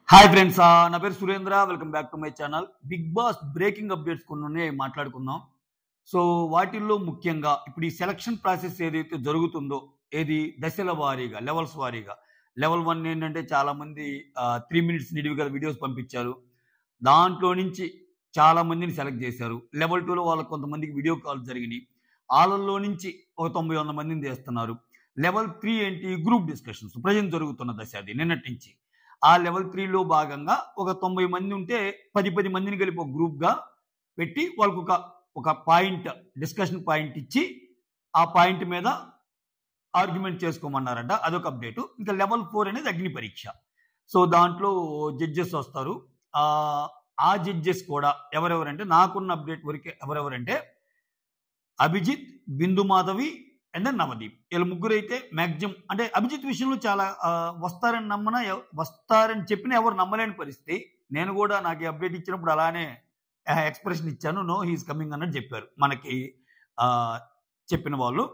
Hi friends, నా పేరు Surendra. Welcome back to my channel. Bigg Boss breaking updates కొన్ని మాట్లాడుకుందాం. సో వాటిల్లో ముఖ్యంగా ఇప్పుడు ఈ సెలక్షన్ ప్రాసెస్ ఏదైతే జరుగుతుందో, ఏది దశల వారీగా, లెవెల్స్ వారీగా. లెవెల్ 1 ఏంటంటే చాలా మంది 3 మినిట్స్ నిడివిగా వీడియోస్ పంపించారు. దాంట్లో నుంచి చాలా మందిని సెలెక్ట్ చేశారు. లెవెల్ 2లో వాళ్ళకి కొంతమందికి వీడియో కాల్ జరిగినాయి. వాళ్ళల్లో నుంచి ఒక 90-100 మందిని చేస్తున్నారు. లెవెల్ 3 ఏంటి, గ్రూప్ డిస్కషన్స్ ప్రజెంట్ జరుగుతున్న దశ అది నిన్నటి నుంచి. ఆ లెవెల్ 3లో భాగంగా ఒక 90 మంది ఉంటే 10 మందిని కలిపి ఒక గ్రూప్‌గా పెట్టి వాళ్ళకి ఒక పాయింట్, డిస్కషన్ పాయింట్ ఇచ్చి ఆ పాయింట్ మీద ఆర్గ్యుమెంట్ చేసుకోమన్నారంట. అదొక అప్డేటు. ఇంకా లెవెల్ 4 అనేది అగ్ని పరీక్ష. సో దాంట్లో జడ్జెస్ వస్తారు. ఆ జడ్జెస్ కూడా ఎవరెవరంటే, నాకున్న అప్డేట్ వరకే ఎవరెవరంటే అభిజిత్, బిందు మాధవి అండ్ దెన్ నవదీప్. వీళ్ళ ముగ్గురైతే మాక్సిమం, అంటే అభిజిత్ విషయంలో చాలా వస్తారని చెప్పినా ఎవరు నమ్మలేని పరిస్థితి. నేను కూడా నాకు ఈ అప్డేట్ ఇచ్చినప్పుడు అలానే ఎక్స్ప్రెషన్ ఇచ్చాను. నో హీఈస్ కమింగ్ అన్నట్టు చెప్పారు మనకి చెప్పిన వాళ్ళు.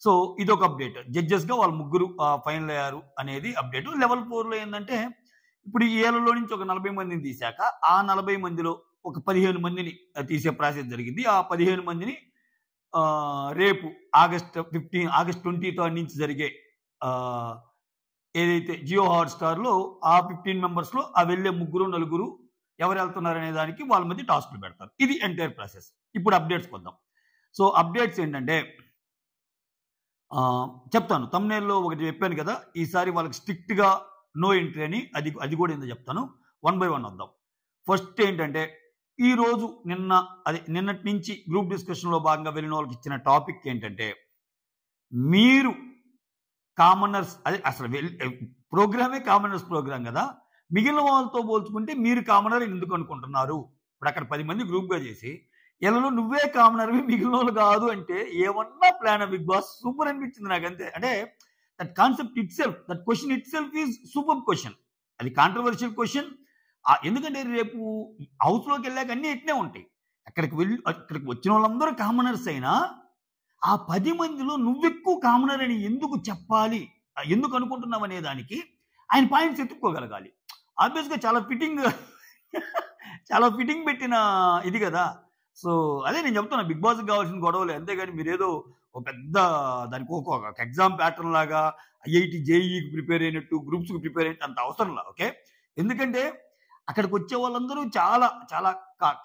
సో ఇదొక అప్డేట్. జడ్జెస్గా వాళ్ళు ముగ్గురు ఫైనల్ అయ్యారు అనేది అప్డేట్. లెవెల్ 4లో ఏంటంటే, ఇప్పుడు ఈ ఏళ్లలో నుంచి ఒక 40 మందిని తీశాక ఆ 40 మందిలో ఒక 15 మందిని తీసే ప్రాసెస్ జరిగింది. ఆ 15 మందిని రేపు ఆగస్ట్ 23 నుంచి జరిగే ఏదైతే జియో హాట్‌స్టార్‌లో ఆ 15 మెంబర్స్‌లో వెళ్ళే ముగ్గురు, నలుగురు ఎవరు వెళ్తున్నారనే దానికి వాళ్ళ మధ్య టాస్క్‌లు పెడతారు. ఇది ఎంటైర్ ప్రాసెస్. ఇప్పుడు అప్డేట్స్‌కి వద్దాం. సో అప్డేట్స్ ఏంటంటే, చెప్తాను. థంబ్‌నెయిల్‌లో ఒకటి చెప్పాను కదా, ఈసారి వాళ్ళకి స్ట్రిక్ట్‌గా నో ఎంట్రీ అని. అది కూడా ఏందో చెప్తాను. 1 బై 1 వద్దాం. ఫస్ట్ ఏంటంటే, ఈరోజు నిన్నటి నుంచి గ్రూప్ డిస్కషన్‌లో భాగంగా వెళ్ళిన వాళ్ళకి ఇచ్చిన టాపిక్ ఏంటంటే, మీరు కామనర్స్, అదే అసలు ప్రోగ్రామే కామనర్స్ ప్రోగ్రామ్ కదా, మిగిలిన వాళ్ళతో పోల్చుకుంటే మీరు కామనర్ ఎందుకు అనుకుంటున్నారు? ఇప్పుడు అక్కడ 10 మంది గ్రూప్‌గా చేసి వీళ్ళలో నువ్వే కామనర్వి, మిగిలిన వాళ్ళు కాదు అంటే ఏమన్నా ప్లాన్ బిగ్ బాస్. సూపర్ అనిపించింది నాకు అంతే. అంటే that concept it self, that question it self is super question. అది కాంట్రవర్షియల్ క్వశ్చన్. ఎందుకంటే రేపు హౌస్‌లోకి వెళ్ళాక అన్నీ ఇట్నే ఉంటాయి. అక్కడికి వచ్చిన వాళ్ళందరూ కామనర్స్ అయినా ఆ 10 మందిలో నువ్వెక్కువ కామనర్ అని ఎందుకు చెప్పాలి, ఎందుకు అనుకుంటున్నావు అనే దానికి ఆయన పాయింట్స్ ఎత్తుక్కోగలగాలి. ఆబ్వియస్‌గా చాలా ఫిట్టింగ్ పెట్టిన ఇది కదా. సో అదే నేను చెప్తున్నా, బిగ్ బాస్‌కి కావాల్సిన గొడవలే. అంతేగాని మీరేదో ఒక పెద్ద దానికి ఒక ఎగ్జామ్ ప్యాటర్న్ లాగా ఐఐటీ, జేఈఈకి ప్రిపేర్ అయినట్టు, గ్రూప్స్‌కి ప్రిపేర్ అయినట్టు అంత అవసరంలా. ఓకే. ఎందుకంటే అక్కడికి వచ్చే వాళ్ళందరూ చాలా చాలా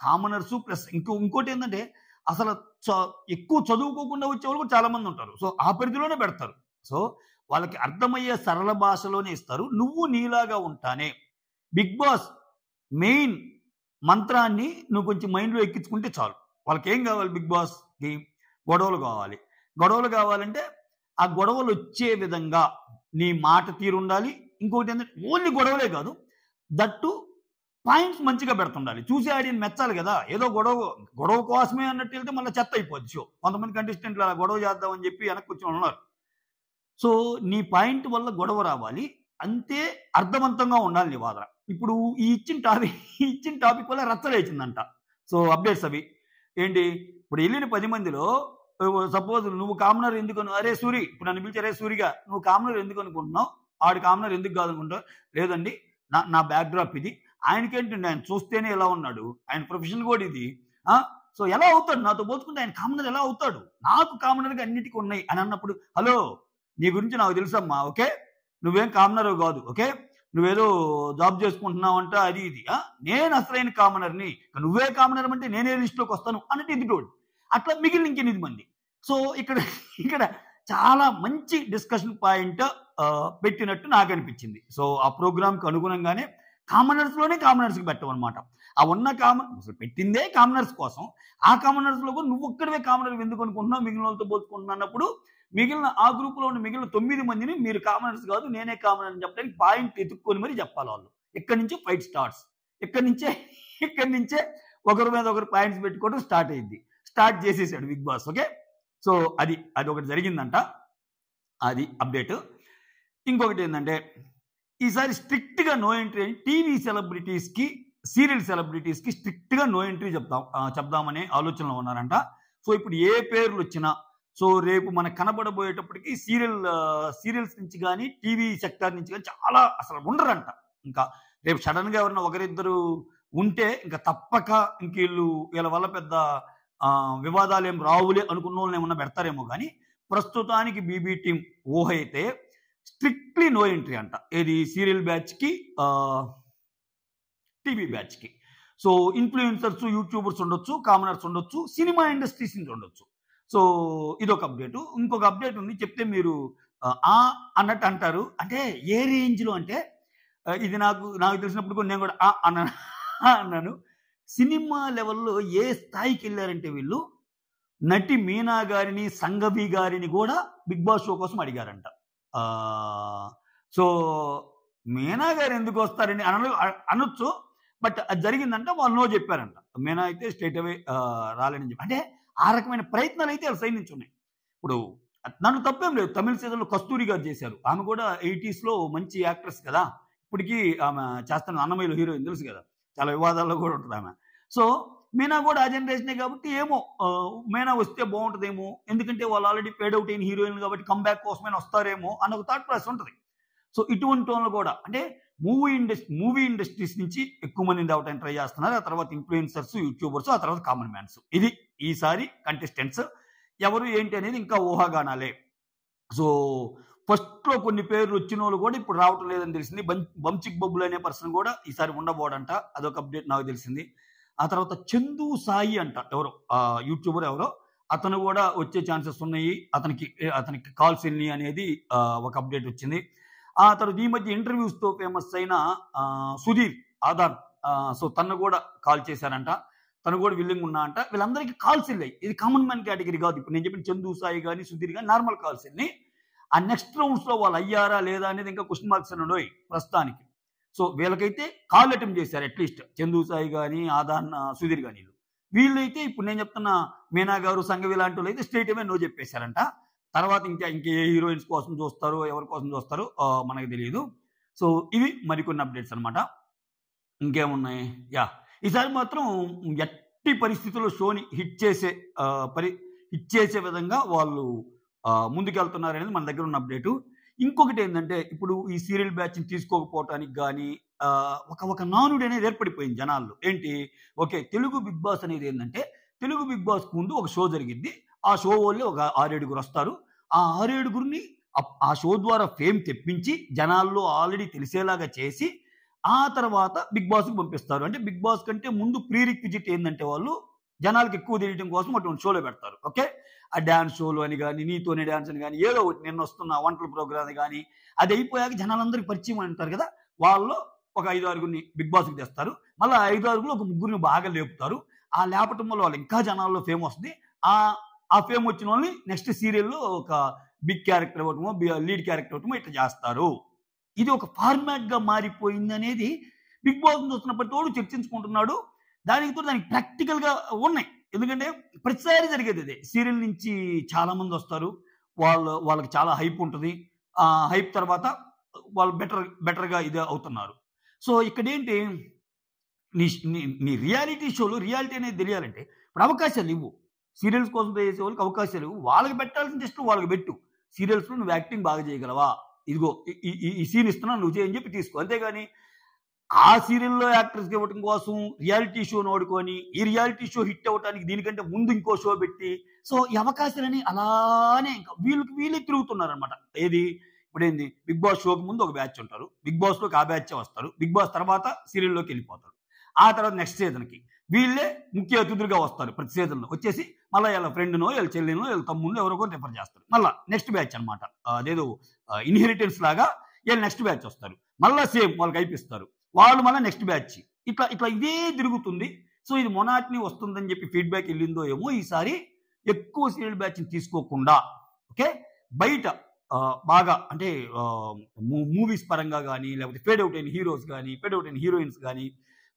కామనర్స్. ప్లస్ ఇంకోటి ఏంటంటే, అసలు ఎక్కువ చదువుకోకుండా వచ్చే వాళ్ళు కూడా చాలా మంది ఉంటారు. సో ఆ పరిధిలోనే పెడతారు. సో వాళ్ళకి అర్థమయ్యే సరళ భాషలోనే ఇస్తారు. నువ్వు నీలాగా ఉంటానే బిగ్ బాస్ మెయిన్ మంత్రాన్ని నువ్వు కొంచెం మైండ్లో ఎక్కించుకుంటే చాలు. వాళ్ళకి ఏం కావాలి, బిగ్ బాస్కి గొడవలు కావాలి. గొడవలు కావాలంటే ఆ గొడవలు వచ్చే విధంగా నీ మాట తీరు ఉండాలి. ఇంకోటి ఏంటంటే, ఓన్లీ గొడవలే కాదు, దట్టు పాయింట్స్ మంచిగా పెడుతుండాలి. చూసి ఆడియన్ మెచ్చాలి కదా. ఏదో గొడవ కోసమే అన్నట్టు వెళ్తే మళ్ళీ చెత్త అయిపోద్ది షో. కొంతమంది కంటెస్టెంట్లు అలా గొడవ చేద్దామని చెప్పి వెనక్కి వచ్చి ఉన్నారు. సో నీ పాయింట్ వల్ల గొడవ రావాలి, అంతే అర్థవంతంగా ఉండాలి నీ వాదన. ఇప్పుడు ఈ ఇచ్చిన టాపిక్ వల్ల రచ్చలేచిందంట. సో అప్డేట్స్ అవి ఏంటి, ఇప్పుడు వెళ్ళిన 10 మందిలో సపోజ్ నువ్వు కామనర్ ఎందుకు అరే సూరి, ఇప్పుడు నన్ను పిలిచి అరే సూరిగా నువ్వు కామనర్ ఎందుకు అనుకుంటున్నావు, ఆడు కామనర్ ఎందుకు కాదనుకుంటావు, లేదండి నా బ్యాక్ డ్రాప్ ఇది, ఆయనకేంటండి ఆయన చూస్తేనే ఎలా ఉన్నాడు, ఆయన ప్రొఫెషన్ కూడా ఇది. సో ఎలా అవుతాడు నాతో పోల్చుకుంటే, ఆయన కామనర్ ఎలా అవుతాడు, నాకు కామనర్గా అన్నిటికీ ఉన్నాయి అని అన్నప్పుడు, హలో నీ గురించి నాకు తెలుసమ్మా, ఓకే, నువ్వేం కామనర్ కాదు, ఓకే, నువ్వేదో జాబ్ చేసుకుంటున్నావు అంట, అది ఇది. నేను అసలైన కామనర్ని, నువ్వే కామనర్ అంటే నేనే లిస్ట్లోకి వస్తాను అన్నట్టు ఎదుటోడు. అట్లా మిగిలిన 8 మంది. సో ఇక్కడ చాలా మంచి డిస్కషన్ పాయింట్ పెట్టినట్టు నాకు అనిపించింది. సో ఆ ప్రోగ్రామ్కి అనుగుణంగానే కామనర్స్కి పెట్టమన్నమాట. ఆ ఉన్న అసలు పెట్టిందే కామనర్స్ కోసం. ఆ కామనర్స్లో కూడా నువ్వు ఒక్కడివే కామనర్ ఎందుకు అనుకుంటున్నావు, మిగిలిన వాళ్ళతో పోల్చుకుంటున్నా అన్నప్పుడు మిగిలిన ఆ గ్రూప్లో ఉన్న మిగిలిన 9 మందిని మీరు కామనర్స్ కాదు నేనే కామనర్ అని చెప్పడానికి పాయింట్ ఎత్తుక్కొని మరి చెప్పాలి వాళ్ళు. ఇక్కడి నుంచి ఫైట్ స్టార్ట్స్. ఇక్కడి నుంచే ఒకరి మీద ఒకరు పాయింట్స్ పెట్టుకోవడం స్టార్ట్ అయింది. స్టార్ట్ చేసేసాడు బిగ్ బాస్. ఓకే. సో అది ఒకటి జరిగిందంట. అది అప్డేట్. ఇంకొకటి ఏంటంటే, ఈసారి స్ట్రిక్ట్గా నో ఎంట్రీ అని టీవీ సెలబ్రిటీస్కి, సీరియల్ సెలబ్రిటీస్కి స్ట్రిక్ట్గా నో ఎంట్రీ చెప్దామనే ఆలోచనలో ఉన్నారంట. సో ఇప్పుడు ఏ పేర్లు వచ్చినా, సో రేపు మనకు కనబడబోయేటప్పటికి సీరియల్స్ నుంచి కానీ, టీవీ సెక్టార్ నుంచి కానీ చాలా అసలు ఉండరంట. ఇంకా రేపు సడన్గా ఎవరైనా ఒకరిద్దరు ఉంటే ఇంకా తప్పక ఇంక వీళ్ళ వల్ల పెద్ద వివాదాలు ఏం రావులే అనుకున్న వాళ్ళని ఏమన్నా పెడతారేమో కానీ ప్రస్తుతానికి బీబీ టీం ఊహ అయితే స్ట్రిక్ట్లీ నో ఎంట్రీ అంట. ఏది సీరియల్ బ్యాచ్కి టీవీ బ్యాచ్కి. సో ఇన్ఫ్లుయెన్సర్స్ యూట్యూబర్స్ ఉండొచ్చు, కామనర్స్ ఉండొచ్చు, సినిమా ఇండస్ట్రీస్ నుంచి ఉండొచ్చు. సో ఇదొక అప్డేటు. ఇంకొక అప్డేట్ ఉంది, చెప్తే మీరు అన్నట్టు అంటారు. అంటే ఏ రేంజ్లో అంటే ఇది నాకు తెలిసినప్పుడు కూడా నేను కూడా అన్నాను. సినిమా లెవెల్లో ఏ స్థాయికి వెళ్ళారంటే వీళ్ళు నటి మీనా గారిని, సంఘవి గారిని కూడా బిగ్ బాస్ షో కోసం అడిగారంట. సో మీనా గారు ఎందుకు వస్తారని అనొచ్చు, బట్ అది జరిగిందంట. వాళ్ళు నో చెప్పారంట. మీనా అయితే స్ట్రైట్ అవే రాలేని చెప్పి, అంటే ఆ రకమైన ప్రయత్నాలు అయితే వాళ్ళ సైడ్ నుంచి ఉన్నాయి. ఇప్పుడు నన్ను తప్పేం లేదు, తమిళ సీజన్లో కస్తూరి గారు చేశారు. ఆమె కూడా 80s మంచి యాక్ట్రెస్ కదా, ఇప్పటికీ ఆమె చేస్తున్న అన్నమయ్యలో హీరోయిన్ తెలుసు కదా, చాలా వివాదాల్లో కూడా ఉంటుంది ఆమె. సో మీనా కూడా ఆ జనరేషనే కాబట్టి ఏమో మీనా వస్తే బాగుంటుందేమో, ఎందుకంటే వాళ్ళు ఆల్రెడీ పేడ్ అవుట్ అయిన హీరోయిన్ కాబట్టి కంబ్యాక్ కోసమైనా వస్తారేమో అన్న ఒక థాట్ ప్రాసెస్ ఉంటుంది. సో ఇటువంటి వాళ్ళు కూడా అంటే మూవీ ఇండస్ట్రీస్ నుంచి ఎక్కువ మందిని రావడానికి ట్రై చేస్తున్నారు. ఆ తర్వాత ఇన్ఫ్లుయెన్సర్స్, యూట్యూబర్స్, ఆ తర్వాత కామన్ మ్యాన్స్. ఇది ఈసారి కంటెస్టెంట్స్ ఎవరు ఏంటి అనేది ఇంకా ఊహాగానాలే. సో ఫస్ట్లో కొన్ని పేర్లు వచ్చిన వాళ్ళు కూడా ఇప్పుడు రావటం లేదని తెలిసింది. బంచిక్ బబ్బులు అనే పర్సన్ కూడా ఈసారి ఉండబోడంట, అదొక అప్డేట్ నాకు తెలిసింది. ఆ తర్వాత చందు సాయి అంట ఎవరో యూట్యూబర్ ఎవరో, అతను కూడా వచ్చే ఛాన్సెస్ ఉన్నాయి. అతనికి కాల్స్ ఎన్ని అనేది ఒక అప్డేట్ వచ్చింది. ఆ తర్వాత ఈ మధ్య ఇంటర్వ్యూస్తో ఫేమస్ అయిన సుధీర్ ఆదాన్, సో తను కూడా కాల్ చేశారంట. తను కూడా విల్లింగ్ ఉన్నా అంట. వీళ్ళందరికీ కాల్స్ వెళ్ళాయి. ఇది కామన్ మ్యాన్ కేటగిరీ కాదు. ఇప్పుడు నేను చెప్పిన చందు సాయి కానీ సుధీర్ కానీ నార్మల్ కాల్స్ వెళ్ళి ఆ నెక్స్ట్ రౌండ్స్లో వాళ్ళు అయ్యారా లేదా అనేది ఇంకా క్వశ్చన్ మార్క్స్ అని ఉన్నాయి ప్రస్తుతానికి. సో వీళ్ళకైతే కాల్ అటెంప్ట్ చేశారు అట్లీస్ట్, చందు సాయి కానీ ఆదాన్, సుధీర్ కానీ. వీళ్ళైతే ఇప్పుడు నేను చెప్తున్న మీనా గారు, సంఘవి లాంటి వాళ్ళు అయితే స్ట్రైట్ అవే నో చెప్పేశారంట. తర్వాత ఇంకా ఏ హీరోయిన్స్ కోసం చూస్తారో, ఎవరి కోసం చూస్తారో మనకు తెలియదు. సో ఇవి మరికొన్ని అప్డేట్స్ అనమాట. ఇంకేమున్నాయి? ఈసారి మాత్రం ఎట్టి పరిస్థితుల్లో షోని హిట్ చేసే విధంగా వాళ్ళు ముందుకెళ్తున్నారు అనేది మన దగ్గర ఉన్న అప్డేటు. ఇంకొకటి ఏంటంటే ఇప్పుడు ఈ సీరియల్ బ్యాచ్ని తీసుకోకపోవటానికి కానీ ఒక నానుడు అనేది ఏర్పడిపోయింది జనాల్లో. ఏంటి, ఓకే తెలుగు బిగ్ బాస్ అనేది ఏంటంటే, తెలుగు బిగ్ బాస్కి ముందు ఒక షో జరిగింది. ఆ షో వాళ్ళు ఒక 6-7 వస్తారు. ఆ 6-7 ఆ షో ద్వారా ఫేమ్ తెప్పించి జనాల్లో ఆల్రెడీ తెలిసేలాగా చేసి ఆ తర్వాత బిగ్ బాస్కి పంపిస్తారు. అంటే బిగ్ బాస్ కంటే ముందు ప్రీ రిక్విజిట్ ఏంటంటే వాళ్ళు జనాలకు ఎక్కువ తెలియడం కోసం అటువంటి షోలో పెడతారు. ఓకే, ఆ డ్యాన్స్ షోలు అని కానీ, నీతోనే డ్యాన్స్ అని కానీ, ఏదో ఒకటి నిన్న వస్తున్న వంటల ప్రోగ్రామ్ కానీ, అది అయిపోయాక జనాలందరికీ పరిచయం అంటారు కదా, వాళ్ళు ఒక 5-6 బిగ్ బాస్కి తెస్తారు. మళ్ళీ 5-6 ఒక 3 బాగా లేపుతారు. ఆ లేపటం వల్ల వాళ్ళు ఇంకా జనాల్లో ఫేమ్ వస్తుంది. ఆ ఫేమ్ వచ్చిన వాళ్ళని నెక్స్ట్ సీరియల్లో ఒక బిగ్ క్యారెక్టర్ అవ్వటమో, లీడ్ క్యారెక్టర్ అవ్వటమో ఇట్లా చేస్తారు. ఇది ఒక ఫార్మాట్గా మారిపోయింది అనేది బిగ్ బాస్ చూస్తున్నప్పటి తోడు చర్చించుకుంటున్నాడు. దానికి ప్రాక్టికల్గా ఉన్నాయి. ఎందుకంటే ప్రతిసారి జరిగేది ఇదే. సీరియల్ నుంచి చాలా మంది వస్తారు, వాళ్ళకి చాలా హైప్ ఉంటుంది. ఆ హైప్ తర్వాత వాళ్ళు బెటర్గా ఇదే అవుతున్నారు. సో ఇక్కడ ఏంటి, నీ రియాలిటీ షోలో రియాలిటీ అనేది తెలియాలంటే ఇప్పుడు అవకాశాలు ఇవ్వు. సీరియల్స్ కోసం చేసే వాళ్ళకి అవకాశాలు ఇవ్వు. వాళ్ళకి పెట్టాల్సిన జస్ట్ వాళ్ళకి పెట్టు. సీరియల్స్లో నువ్వు యాక్టింగ్ బాగా చేయగలవా, ఇదిగో ఈ సీన్ ఇస్తున్నా నువ్వు చేయని చెప్పి తీసుకో. అంతేగాని ఆ సీరియల్లో యాక్టర్స్కి ఇవ్వడం కోసం రియాలిటీ షోను వాడుకొని ఈ రియాలిటీ షో హిట్ అవ్వడానికి దీనికంటే ముందు ఇంకో షో పెట్టి, సో ఈ అవకాశాలని అలానే ఇంకా వీళ్ళే తిరుగుతున్నారనమాట. ఏది ఇప్పుడేంది, బిగ్ బాస్ షోకి ముందు ఒక బ్యాచ్ ఉంటారు, బిగ్ బాస్లోకి ఆ బ్యాచ్ వస్తారు, బిగ్ బాస్ తర్వాత సీరియల్లోకి వెళ్ళిపోతారు. ఆ తర్వాత నెక్స్ట్ సీజన్కి వీళ్ళే ముఖ్య అతిథులుగా వస్తారు. ప్రతి సీజన్లో వచ్చేసి మళ్ళీ వీళ్ళ ఫ్రెండ్నో, వీళ్ళ చెల్లినో, వీళ్ళ తమ్ముడినో ఎవరికో రిఫర్ చేస్తారు. మళ్ళీ నెక్స్ట్ బ్యాచ్ అనమాట. అదేదో ఇన్హెరిటెన్స్ లాగా వీళ్ళు నెక్స్ట్ బ్యాచ్ వస్తారు. మళ్ళీ సేమ్ వాళ్ళకి అయిపిస్తారు. వాళ్ళు మళ్ళీ నెక్స్ట్ బ్యాచ్. ఇట్లా ఇదే తిరుగుతుంది. సో ఇది మొనాటిని వస్తుందని చెప్పి ఫీడ్బ్యాక్ వెళ్ళిందో ఏమో. ఈసారి ఎక్కువ సీరియల్ బ్యాచ్ని తీసుకోకుండా ఓకే బయట బాగా అంటే మూవీస్ పరంగా కానీ, లేకపోతే ఫేడ్ అవుట్ అయిన హీరోస్ కానీ, ఫేడ్ అవుట్ అయిన హీరోయిన్స్ కానీ,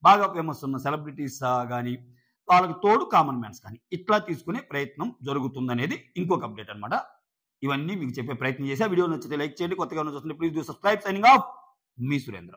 బాగా ఫేమస్ ఉన్న సెలబ్రిటీస్ కానీ, వాళ్ళకి తోడు కామన్ మ్యాన్స్ కానీ ఇట్లా తీసుకునే ప్రయత్నం జరుగుతుందనేది ఇంకొక అప్డేట్ అనమాట. ఇవన్నీ మీకు చెప్పే ప్రయత్నం చేసి, ఆ వీడియో నచ్చితే లైక్ చేయండి. కొత్తగా చూస్తుంటే please do subscribe. Signing off, me Surendra.